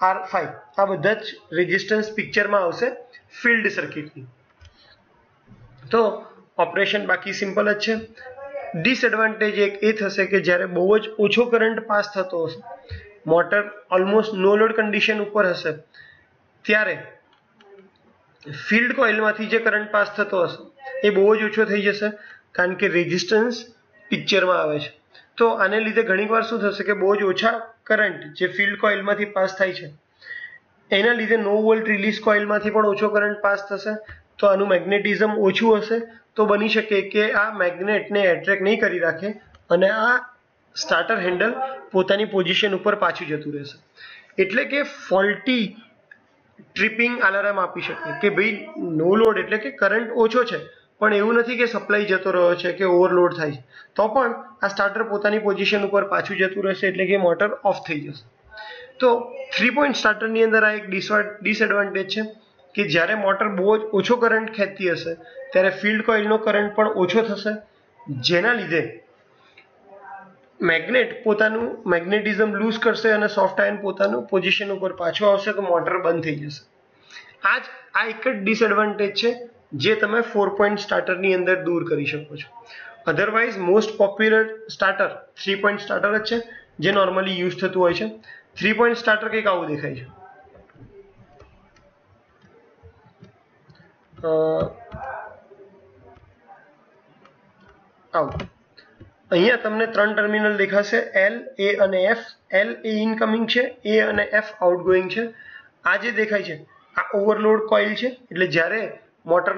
R5 આ બધા જ રેઝિસ્ટન્સ પિક્ચરમાં આવશે ફિલ્ડ સર્કિટની. તો ઓપરેશન બાકી સિમ્પલ જ છે. ડિસએડવાન્ટેજ એક એ થશે કે જ્યારે બહુ જ ઓછો કરંટ પાસ થતો હશે, મોટર ઓલમોસ્ટ નો લોડ કન્ડિશન ઉપર હશે, ત્યારે ફિલ્ડ કોઇલમાંથી જે કરંટ પાસ થતો હશે એ બહુ જ ઓછો થઈ જશે, કારણ કે રેઝિસ્ટન્સ પિક્ચરમાં આવે છે. તો આને લીધે ઘણીવાર શું થશે કે બહુ જ ઓછા કરંટ જે ફિલ્ડ કોઇલમાંથી પાસ થાય છે એના લીધે નો વોલ્ટ રિલીઝ કોઇલમાંથી પણ ઓછો કરંટ પાસ થશે. તો આનું મેગ્નેટિઝમ ઓછું હશે, તો બની શકે કે આ મેગ્નેટને એટ્રેક્ટ નહીં કરી રાખે અને આ સ્ટાર્ટર હેન્ડલ પોતાની પોઝિશન ઉપર પાછું જતું રહેશે. એટલે કે ફોલ્ટી ટ્રિપિંગ અલાર્મ આપી શકે કે ભાઈ નો લોડ એટલે કે કરંટ ઓછો છે પણ એવું નથી કે સપ્લાય જતો રહ્યો છે કે ઓવરલોડ થાય છે, તો પણ આ સ્ટાર્ટર પોતાની પોઝિશન ઉપર પાછું જતું રહેશે એટલે કે મોટર ઓફ થઈ જશે. તો 3 પોઈન્ટ સ્ટાર્ટરની અંદર આ એક ડિસએડવાન્ટેજ છે કે જ્યારે મોટર બહુ જ ઓછો કરંટ ખેંચતી હશે ત્યારે ફિલ્ડ કોઇલનો કરંટ પણ ઓછો થશે, જેના લીધે મેગ્નેટ પોતાનું મેગ્નેટિઝમ લૂઝ કરશે અને સોફ્ટ આયર્ન પોતાનું પોઝિશન ઉપર પાછો આવશે, તો મોટર બંધ થઈ જશે. આ એક જ ડિસએડવાન્ટેજ છે જે તમે 4 પોઈન્ટ સ્ટાર્ટરની અંદર દૂર કરી શકો છો. Otherwise most popular starter 3 point starter જ છે જે નોર્મલી યુઝ થતું હોય છે. 3 પોઈન્ટ સ્ટાર્ટર કંઈક આવું દેખાય છે. અહીંયા તમને 3 ટર્મિનલ દેખાશે, L, A અને F. L એ ઇનકમિંગ છે, A અને F આઉટગોઈંગ છે. આ જે દેખાય છે આ ઓવરલોડ કોઇલ છે, એટલે જ્યારે મોટર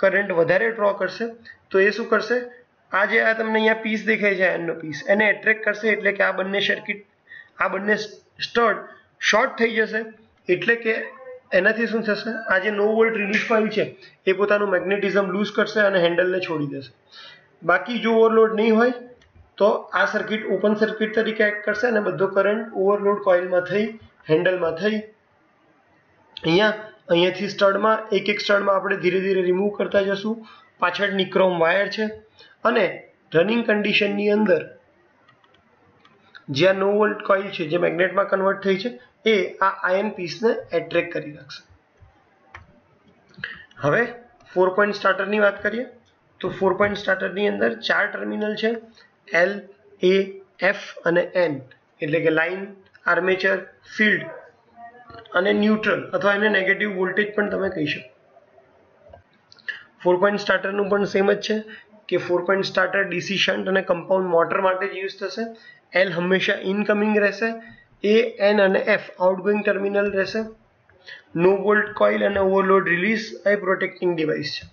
કરંટ વધારે ડ્રો કરશે તો એ શું કરશે, આ જે આ તમને અહીંયા પીસ દેખાય છે એનો પીસ એને એટ્રેક્ટ કરશે, એટલે કે આ બંને સર્કિટ આ બંને સ્ટડ શોર્ટ થઈ જશે. એટલે કે એનાથી શું થશે, આ જે નો વોલ્ટ રિલીઝ કોઇલ છે એ પોતાનું મેગ્નેટિઝમ લૂઝ કરશે અને હેન્ડલને છોડી દેશે. બાકી જો ઓવરલોડ નહીં હોય તો આ સર્કિટ ઓપન સર્કિટ તરીકે એક્ટ કરશે અને બધો કરંટ ઓવરલોડ કોઇલમાં થઈ હેન્ડલમાં થઈ અહીંયાથી સ્ટડમાં એક સ્ટડમાં આપણે ધીરે ધીરે રિમૂવ કરતા જશું. પાછળ નિક્રોમ વાયર છે અને રનિંગ કન્ડિશનની અંદર જ્યાં નો વોલ્ટ કોઇલ છે જે મેગ્નેટમાં કન્વર્ટ થઈ છે એ આ આયર્ન પીસને એટ્રેક્ટ કરી રાખશે. હવે 4 પોઈન્ટ સ્ટાર્ટરની વાત કરીએ તો 4 પોઈન્ટ સ્ટાર્ટરની અંદર 4 ટર્મિનલ છે, L, A, F અને N, એટલે કે લાઇન, આર્મેચર, ફિલ્ડ અને ન્યુટ્રલ અથવા એને નેગેટિવ વોલ્ટેજ પણ તમે કહી શકો. 4 પોઈન્ટ સ્ટાર્ટરનું પણ સેમ જ છે કે 4 પોઈન્ટ સ્ટાર્ટર ડીસી શન્ટ અને કમ્પાઉન્ડ મોટર માટે જ યુઝ થશે. L હંમેશા ઇનકમિંગ રહેશે, A, N અને F આઉટગોઈંગ ટર્મિનલ રહેશે. નો વોલ્ટ કોઇલ અને ઓવરલોડ રિલીઝ એ પ્રોટેક્ટિંગ ડિવાઇસ છે.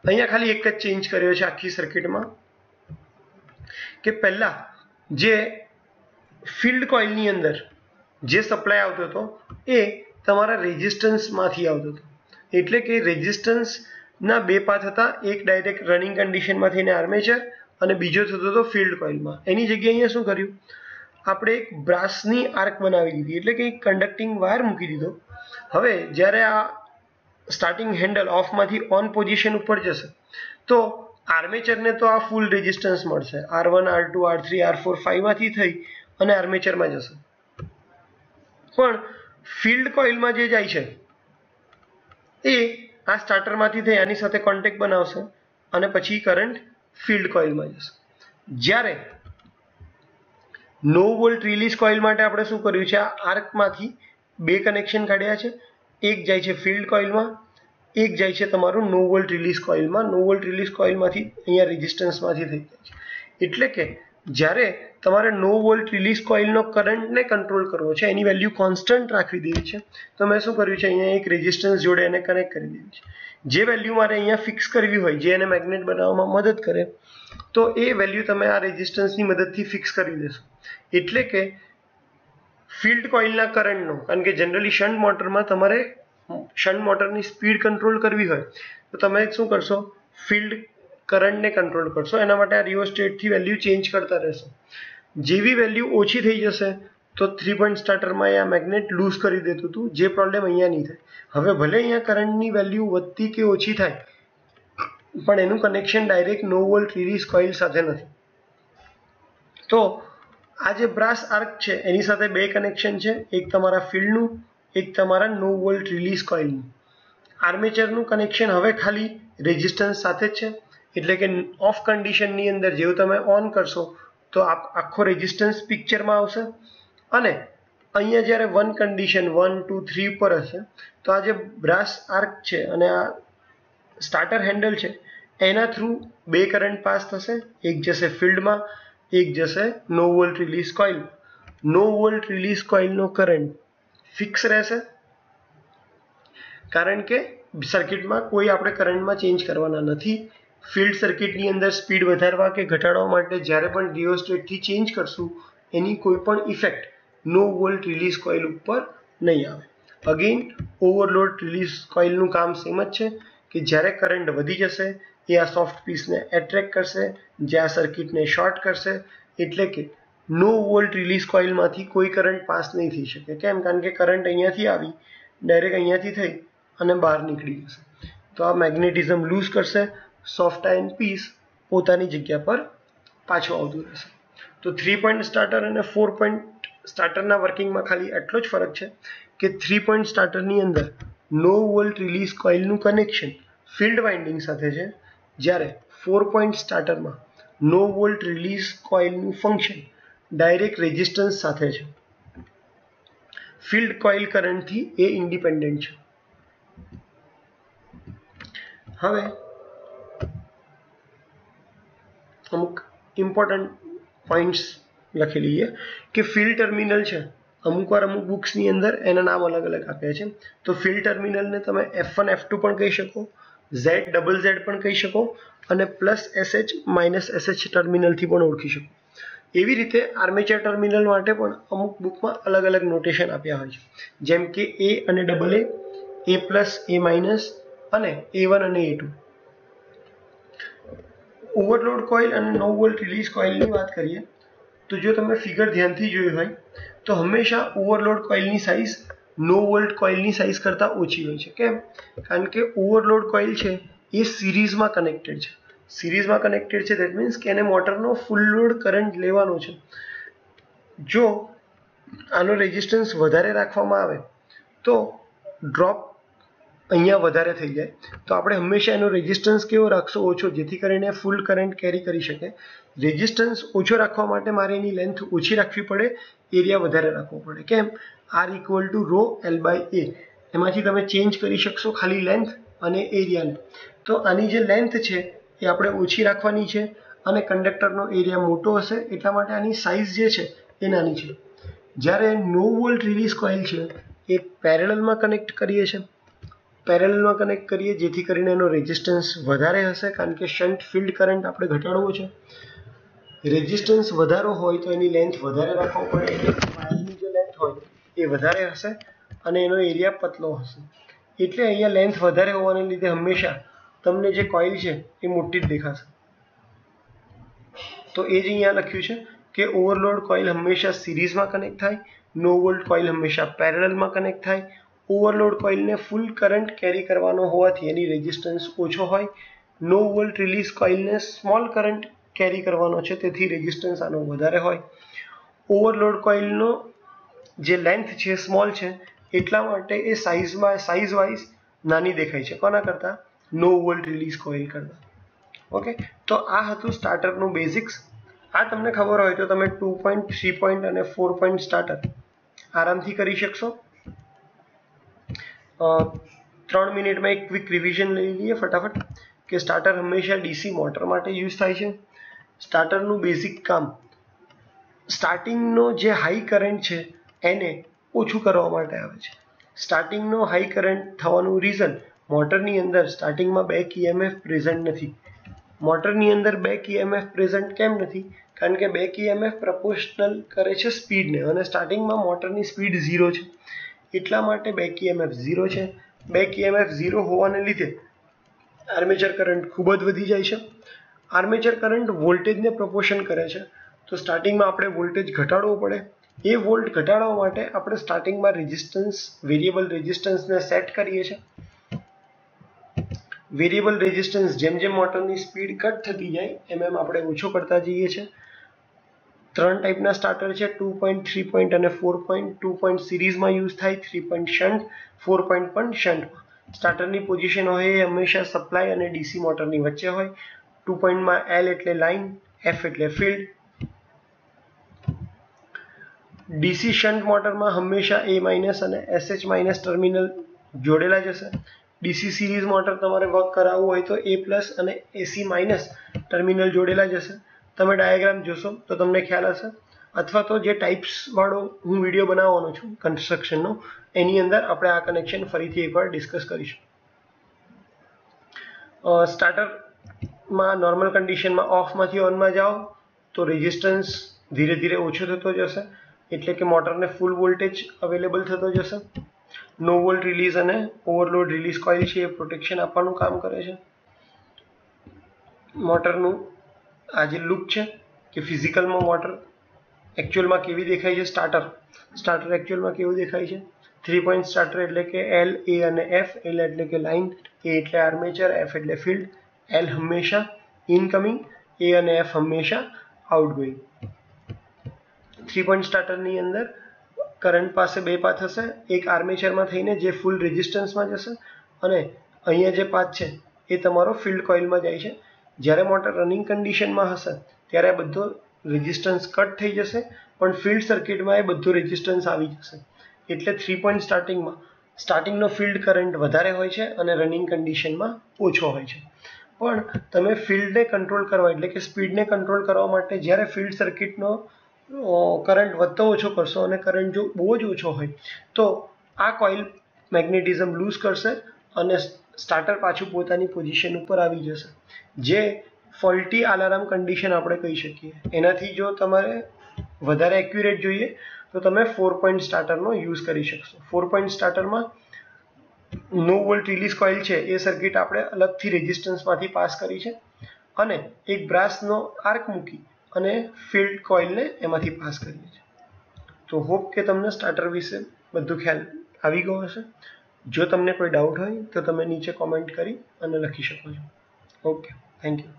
અહીંયા ખાલી એક જ ચેન્જ કર્યો છે આખી સર્કિટમાં કે પહેલા જે ફિલ્ડ કોઇલની અંદર જે સપ્લાય આવતો હતો એ તમારા રેઝિસ્ટન્સમાંથી આવતો હતો, એટલે કે રેઝિસ્ટન્સના બે પાથ હતા, એક ડાયરેક્ટ રનિંગ કન્ડિશનમાં થઈને આર્મેચર અને બીજો થતો હતો ફિલ્ડ કોઇલમાં. એની જગ્યાએ અહીંયા શું કર્યું, આપણે એક બ્રાસની આર્ક બનાવી દીધી, એટલે કે એક કન્ડક્ટિંગ વાયર મૂકી દીધો. હવે જ્યારે આ સ્ટાર્ટિંગ હેન્ડલ ઓફમાંથી ઓન પોઝિશન ઉપર જશે તો આર્મેચરને તો આ ફૂલ રેઝિસ્ટન્સ મળશે, R1, R2, R3, R4, 5 માંથી થઈ અને આર્મેચરમાં જશે. પણ ફિલ્ડ કોઇલમાં જે જાય છે એ આ સ્ટાર્ટરમાંથી થઈ આની સાથે કોન્ટેક્ટ બનાવશે અને પછી કરંટ ફિલ્ડ કોઇલમાં જશે. જ્યારે નો વોલ્ટ રિલીઝ કોઇલ માટે આપણે શું કર્યું છે, આ આર્કમાંથી બે કનેક્શન કાઢ્યા છે. એક જાય છે ફિલ્ડ કોઇલમાં, એક જાય છે તમારું નો વોલ્ટ રિલીઝ કોઇલમાં. નો વોલ્ટ રિલીઝ કોઇલમાંથી અહીંયા રેઝિસ્ટન્સમાંથી થઈ જાય છે. એટલે કે જ્યારે તમારે નો વોલ્ટ રિલીઝ કોઇલનો કરંટને કંટ્રોલ કરવો છે, એની વેલ્યુ કોન્સ્ટન્ટ રાખવી દેવી છે, તો મેં શું કર્યું છે, અહીંયા એક રેઝિસ્ટન્સ જોડે એને કનેક્ટ કરી દેવી છે. જે વેલ્યુ મારે અહીંયા ફિક્સ કરવી હોય, જે એને મેગ્નેટ બનાવવામાં મદદ કરે, તો એ વેલ્યુ તમે આ રેઝિસ્ટન્સની મદદથી ફિક્સ કરી દેશો. એટલે કે ફિલ્ડ કોઇલના કરંટનો, કારણ કે જનરલી શન્ટ મોટરમાં તમારે શન્ટ મોટરની સ્પીડ કંટ્રોલ કરવી હોય તો તમે શું કરશો, ફિલ્ડ કરંટને કંટ્રોલ કરશો. એના માટે આ રિયોસ્ટેટથી વેલ્યુ ચેન્જ કરતા રહેશો. જેવી વેલ્યુ ઓછી થઈ જશે તો 3 પોઈન્ટ સ્ટાર્ટરમાં આ મેગ્નેટ લૂઝ કરી દેતું હતું, જે પ્રોબ્લેમ અહીંયા નહીં થાય. હવે ભલે અહીંયા કરંટની વેલ્યુ વધતી કે ઓછી થાય, પણ એનું કનેક્શન ડાયરેક્ટ નો વોલ્ટ રિલીઝ કોઇલ સાથે નથી. તો આ જે બ્રાસ આર્ક છે એની સાથે બે કનેક્શન છે, એક તમારા ફિલ્ડનું, એક તમારા નો વોલ્ટ રિલીઝ કોઇલનું. આર્મેચરનું કનેક્શન હવે ખાલી રેઝિસ્ટન્સ સાથે જ છે. એટલે કે ઓફ કન્ડિશનની અંદર જેવું તમે ઓન કરશો તો આખો રેઝિસ્ટન્સ પિક્ચરમાં આવશે, અને અહીંયા જ્યારે વન કન્ડિશન 1 2 3 ઉપર હશે તો આ જે બ્રાસ આર્ક છે અને આ સ્ટાર્ટર હેન્ડલ છે એના થ્રુ બે કરંટ પાસ થશે. એક જશે ફિલ્ડમાં, એક જશે નો વોલ્ટ રિલીઝ કોઇલ. નો વોલ્ટ રિલીઝ કોઇલનો કરંટ ફિક્સ રહેશે, કારણ કે સર્કિટમાં કોઈ આપણે કરંટમાં ચેન્જ કરવાના નથી. ફિલ્ડ સર્કિટની અંદર સ્પીડ વધારવા કે ઘટાડવા માટે જ્યારે પણ રિયોસ્ટેટથી ચેન્જ કરશું એની કોઈ પણ ઇફેક્ટ નો વોલ્ટ રિલીઝ કોઇલ ઉપર નહીં આવે. અગેન ઓવરલોડ રિલીઝ કોઇલનું કામ સેમ જ છે કે જ્યારે કરંટ વધી જશે એ આ સોફ્ટ પીસને એટ્રેક્ટ કરશે, જે આ સર્કિટને શોર્ટ કરશે. એટલે કે નો વોલ્ટ રિલીઝ કોઇલમાંથી કોઈ કરંટ પાસ નહીં થઈ શકે. કેમ? કારણ કે કરંટ અહીંયાથી આવી ડાયરેક્ટ અહીંયાથી થઈ અને બહાર નીકળી જશે. તો આ મેગ્નેટિઝમ લૂઝ કરશે, સોફ્ટ આયર્ન પીસ પોતાની જગ્યા પર પાછું આવતું રહેશે. તો 3 પોઈન્ટ સ્ટાર્ટર અને 4 પોઈન્ટ સ્ટાર્ટરના વર્કિંગમાં ખાલી એટલો જ ફરક છે કે 3 પોઈન્ટ સ્ટાર્ટરની અંદર નો વોલ્ટ રિલીઝ કોઇલનું કનેક્શન ફિલ્ડ વાઇન્ડિંગ સાથે છે, જ્યારે 4 પોઈન્ટ સ્ટાર્ટરમાં નો વોલ્ટ રિલીઝ કોઇલનું ફંક્શન ડાયરેક્ટ રેઝિસ્ટન્સ સાથે છે. ફિલ્ડ કોઇલ કરંટથી એ ઇન્ડિપેન્ડન્ટ છે. હવે અમુક ઇમ્પોર્ટન્ટ પોઈન્ટ્સ લખી લઈએ કે ફિલ્ડ ટર્મિનલ છે. અમુક વાર અમુક બુક્સની અંદર એના નામ અલગ અલગ આપ્યા છે. તો ફિલ્ડ ટર્મિનલને તમે F1 F2 પણ કહી શકો, Z ડબલ Z પણ કહી શકો, અને +SH -SH ટર્મિનલથી પણ ઓળખી શકો. એવી રીતે આર્મેચર ટર્મિનલ માટે પણ અમુક બુકમાં અલગ અલગ નોટેશન આપ્યા હોય છે, જેમ કે A અને AA, A+, A- અને A1 અને A2. ઓવરલોડ કોઇલ અને નો વોલ્ટ રિલીઝ કોઇલની વાત કરીએ તો જો તમે ફિગર ધ્યાનથી જોયું હોય તો હંમેશા ઓવરલોડ કોઇલની સાઇઝ નો વોલ્ટ કોઇલની સાઇઝ કરતાં ઓછી હોય છે. કેમ? કારણ કે ઓવરલોડ કોઇલ છે એ સિરીઝમાં કનેક્ટેડ છે. સિરીઝમાં કનેક્ટેડ છે દેટ મીન્સ કે એને મોટરનો ફૂલ લોડ કરંટ લેવાનો છે. જો આનો રેઝિસ્ટન્સ વધારે રાખવામાં આવે તો ડ્રોપ અહીંયા વધારે થઈ જાય. તો આપણે હંમેશા એનો રેઝિસ્ટન્સ કેવો રાખશો? ઓછો, જેથી કરીને ફૂલ કરંટ કેરી કરી શકે. રેઝિસ્ટન્સ ઓછો રાખવા માટે મારે એની લેન્થ ઓછી રાખવી પડે, એરિયા વધારે રાખવો પડે. કેમ? R=ρ L/A. એમાંથી તમે ચેન્જ કરી શકશો ખાલી લેન્થ અને એરિયાને. તો આની જે લેન્થ છે એ આપણે ઓછી રાખવાની છે, અને કંડક્ટરનો એરિયા મોટો હશે એટલા માટે આની સાઇઝ જે છે એ નાની છે. જ્યારે નો વોલ્ટ રિલીઝ કોઇલ છે એ પેરેલલમાં કનેક્ટ કરીએ છીએ. પેરેલલમાં કનેક્ટ કરીએ જેથી કરીને એનો રેઝિસ્ટન્સ વધારે હશે, કારણ કે શન્ટ ફિલ્ડ કરંટ આપણે ઘટાડવો છે. રેઝિસ્ટન્સ વધારો હોય તો એની લેન્થ વધારે રાખવો પડે, એટલે વાયરની જે લેન્થ હોય એ વધારે હશે અને એનો એરિયા પતલો હશે. એટલે અહીંયા લેન્થ વધારે હોવાને લીધે હંમેશા તમને જે કોઇલ છે એ મોટી જ દેખાશે. તો એ જ અહીંયા લખ્યું છે કે ઓવરલોડ કોઇલ હંમેશા સિરીઝમાં કનેક્ટ થાય, નો વોલ્ટ કોઇલ હંમેશા પેરેલલમાં કનેક્ટ થાય. ઓવરલોડ કોઇલને ફૂલ કરંટ કેરી કરવાનો હોવાથી એની રેઝિસ્ટન્સ ઓછો હોય. નો વોલ્ટ રિલીઝ કોઇલને સ્મોલ કરંટ કેરી કરવાનો છે, તેથી રેઝિસ્ટન્સ આનો વધારે હોય. ઓવરલોડ કોઇલનો જે લેન્થ છે સ્મોલ છે એટલા માટે એ સાઇઝ વાઇઝ નાની દેખાય છે કોના કરતાં? નો વોલ્ટ રિલીઝ કોઇલ કરતાં. ઓકે, તો આ હતું સ્ટાર્ટરનું બેઝિક્સ. આ તમને ખબર હોય તો તમે 2 પોઈન્ટ 3 પોઈન્ટ અને 4 પોઈન્ટ સ્ટાર્ટર આરામથી કરી શકશો. 3 મિનિટમાં એક ક્વિક રિવિઝન લઈ લઈએ ફટાફટ કે સ્ટાર્ટર હંમેશા ડીસી મોટર માટે યુઝ થાય છે. સ્ટાર્ટરનું બેઝિક કામ સ્ટાર્ટિંગનો જે હાઈ કરંટ છે એને ઓછું કરવા માટે આવે છે. સ્ટાર્ટિંગનો હાઈ કરંટ થવાનું રીઝન મોટરની અંદર સ્ટાર્ટિંગમાં બેક EMF પ્રેઝન્ટ નથી. મોટરની અંદર બેક EMF પ્રેઝન્ટ કેમ નથી? કારણ કે બેક EMF પ્રપોર્શનલ કરે છે સ્પીડને અને સ્ટાર્ટિંગમાં મોટરની સ્પીડ 0 છે, એટલા માટે બેક EMF 0 છે. બેક EMF 0 હોવાને લીધે આર્મેચર કરંટ ખૂબ જ વધી જાય છે. આર્મેચર કરંટ વોલ્ટેજને પ્રપોર્શન કરે છે, તો સ્ટાર્ટિંગમાં આપણે વોલ્ટેજ ઘટાડવો પડે. એ વોલ્ટ ઘટાડવા માટે આપણે સ્ટાર્ટિંગમાં રેઝિસ્ટન્સ વેરિયેબલ રેઝિસ્ટન્સને સેટ કરીએ છીએ. વેરિયેબલ રેઝિસ્ટન્સ જેમ જેમ મોટરની સ્પીડ કટ થતી જાય એમ આપણે ઓછો કરતા જઈએ છીએ. 3 ટાઈપના સ્ટાર્ટર છે, 2 પોઈન્ટ 3 પોઈન્ટ અને 4 પોઈન્ટ. 2 પોઈન્ટ સિરીઝમાં યુઝ થાય, 3 પોઈન્ટ શન્ટ, 4 પોઈન્ટ પણ શન્ટમાં. સ્ટાર્ટરની પોઝિશન હોય એ હંમેશા સપ્લાય અને ડીસી મોટરની વચ્ચે હોય. 2 પોઈન્ટમાં L એટલે લાઇન, F એટલે ફિલ્ડ. ડીસી શન્ટ મોટરમાં હંમેશા A- અને SH- ટર્મિનલ જોડેલા જ હશે. ડીસી સિરીઝ મોટર તમારે વર્ક કરાવવું હોય તો A+ અને AC- ટર્મિનલ જોડેલા જ હશે. તમે ડાયાગ્રામ જોશો તો તમને ખ્યાલ હશે, અથવા તો જે ટાઈપ્સ વાળો હું વિડીયો બનાવવાનો છું કન્સ્ટ્રક્શનનો એની અંદર આપણે આ કનેક્શન ફરીથી એકવાર ડિસ્કસ કરીશું. સ્ટાર્ટરમાં નોર્મલ કન્ડિશનમાં ઓફમાંથી ઓનમાં જાઓ તો રેઝિસ્ટન્સ ધીરે ધીરે ઓછો થતો જશે, એટલે કે મોટરને ફૂલ વોલ્ટેજ અવેલેબલ થતો જશે. નો વોલ્ટ રિલીઝ અને ઓવરલોડ રિલીઝ કોઇલ છે એ પ્રોટેક્શન આપવાનું કામ કરે છે. મોટરનું આ જે લુક છે કે ફિઝિકલમાં મોટર એકચ્યુઅલમાં કેવી દેખાય છે, સ્ટાર્ટર એકચ્યુઅલમાં કેવું દેખાય છે. 3 પોઈન્ટ સ્ટાર્ટર એટલે કે L, A અને F. L એટલે કે લાઇન, A એટલે આર્મેચર, F એટલે ફિલ્ડ. L હંમેશા ઇનકમિંગ, A અને F હંમેશા આઉટગોઈંગ. 3 પોઈન્ટ સ્ટાર્ટરની અંદર કરંટ પાસે બે પાથ હશે, એક આર્મેચરમાં થઈને જે ફૂલ રેઝિસ્ટન્સમાં જશે અને અહીંયા જે પાથ છે એ તમારો ફિલ્ડ કોઇલમાં જાય છે. જ્યારે મોટર રનિંગ કન્ડિશનમાં હશે ત્યારે બધો રેઝિસ્ટન્સ કટ થઈ જશે, પણ ફિલ્ડ સર્કિટમાં એ બધો રેઝિસ્ટન્સ આવી જશે. એટલે 3 પોઈન્ટ સ્ટાર્ટિંગનો ફિલ્ડ કરંટ વધારે હોય છે અને રનિંગ કન્ડિશનમાં ઓછો હોય છે. પણ તમે ફિલ્ડને કંટ્રોલ કરવા એટલે કે સ્પીડને કંટ્રોલ કરવા માટે જ્યારે ફિલ્ડ સર્કિટનો કરંટ વધતો ઓછો કરશો અને કરંટ જો બહુ જ ઓછો હોય તો આ કોઇલ મેગ્નેટિઝમ લૂઝ કરશે અને સ્ટાર્ટર પાછું પોતાની પોઝિશન ઉપર આવી જશે, જે ફોલ્ટી અલાર્મ કન્ડિશન આપણે કહી શકીએ. એનાથી જો તમારે વધારે એક્યુરેટ જોઈએ તો તમે 4 પોઈન્ટ સ્ટાર્ટરનો યુઝ કરી શકશો. 4 પોઈન્ટ સ્ટાર્ટરમાં નો વોલ્ટ રિલીઝ કોઇલ છે એ સર્કિટ આપણે અલગથી રેઝિસ્ટન્સમાંથી પાસ કરી છે અને એક બ્રાસનો આર્ક મૂકી અને ફિલ્ડ કોઇલને એમાંથી પાસ કરીએ છીએ. તો હોપ કે તમને સ્ટાર્ટર વિશે બધું ખ્યાલ આવી ગયો હશે. જો તમને કોઈ ડાઉટ હોય તો તમે નીચે કોમેન્ટ કરી અને લખી શકો છો. Okay, thank you.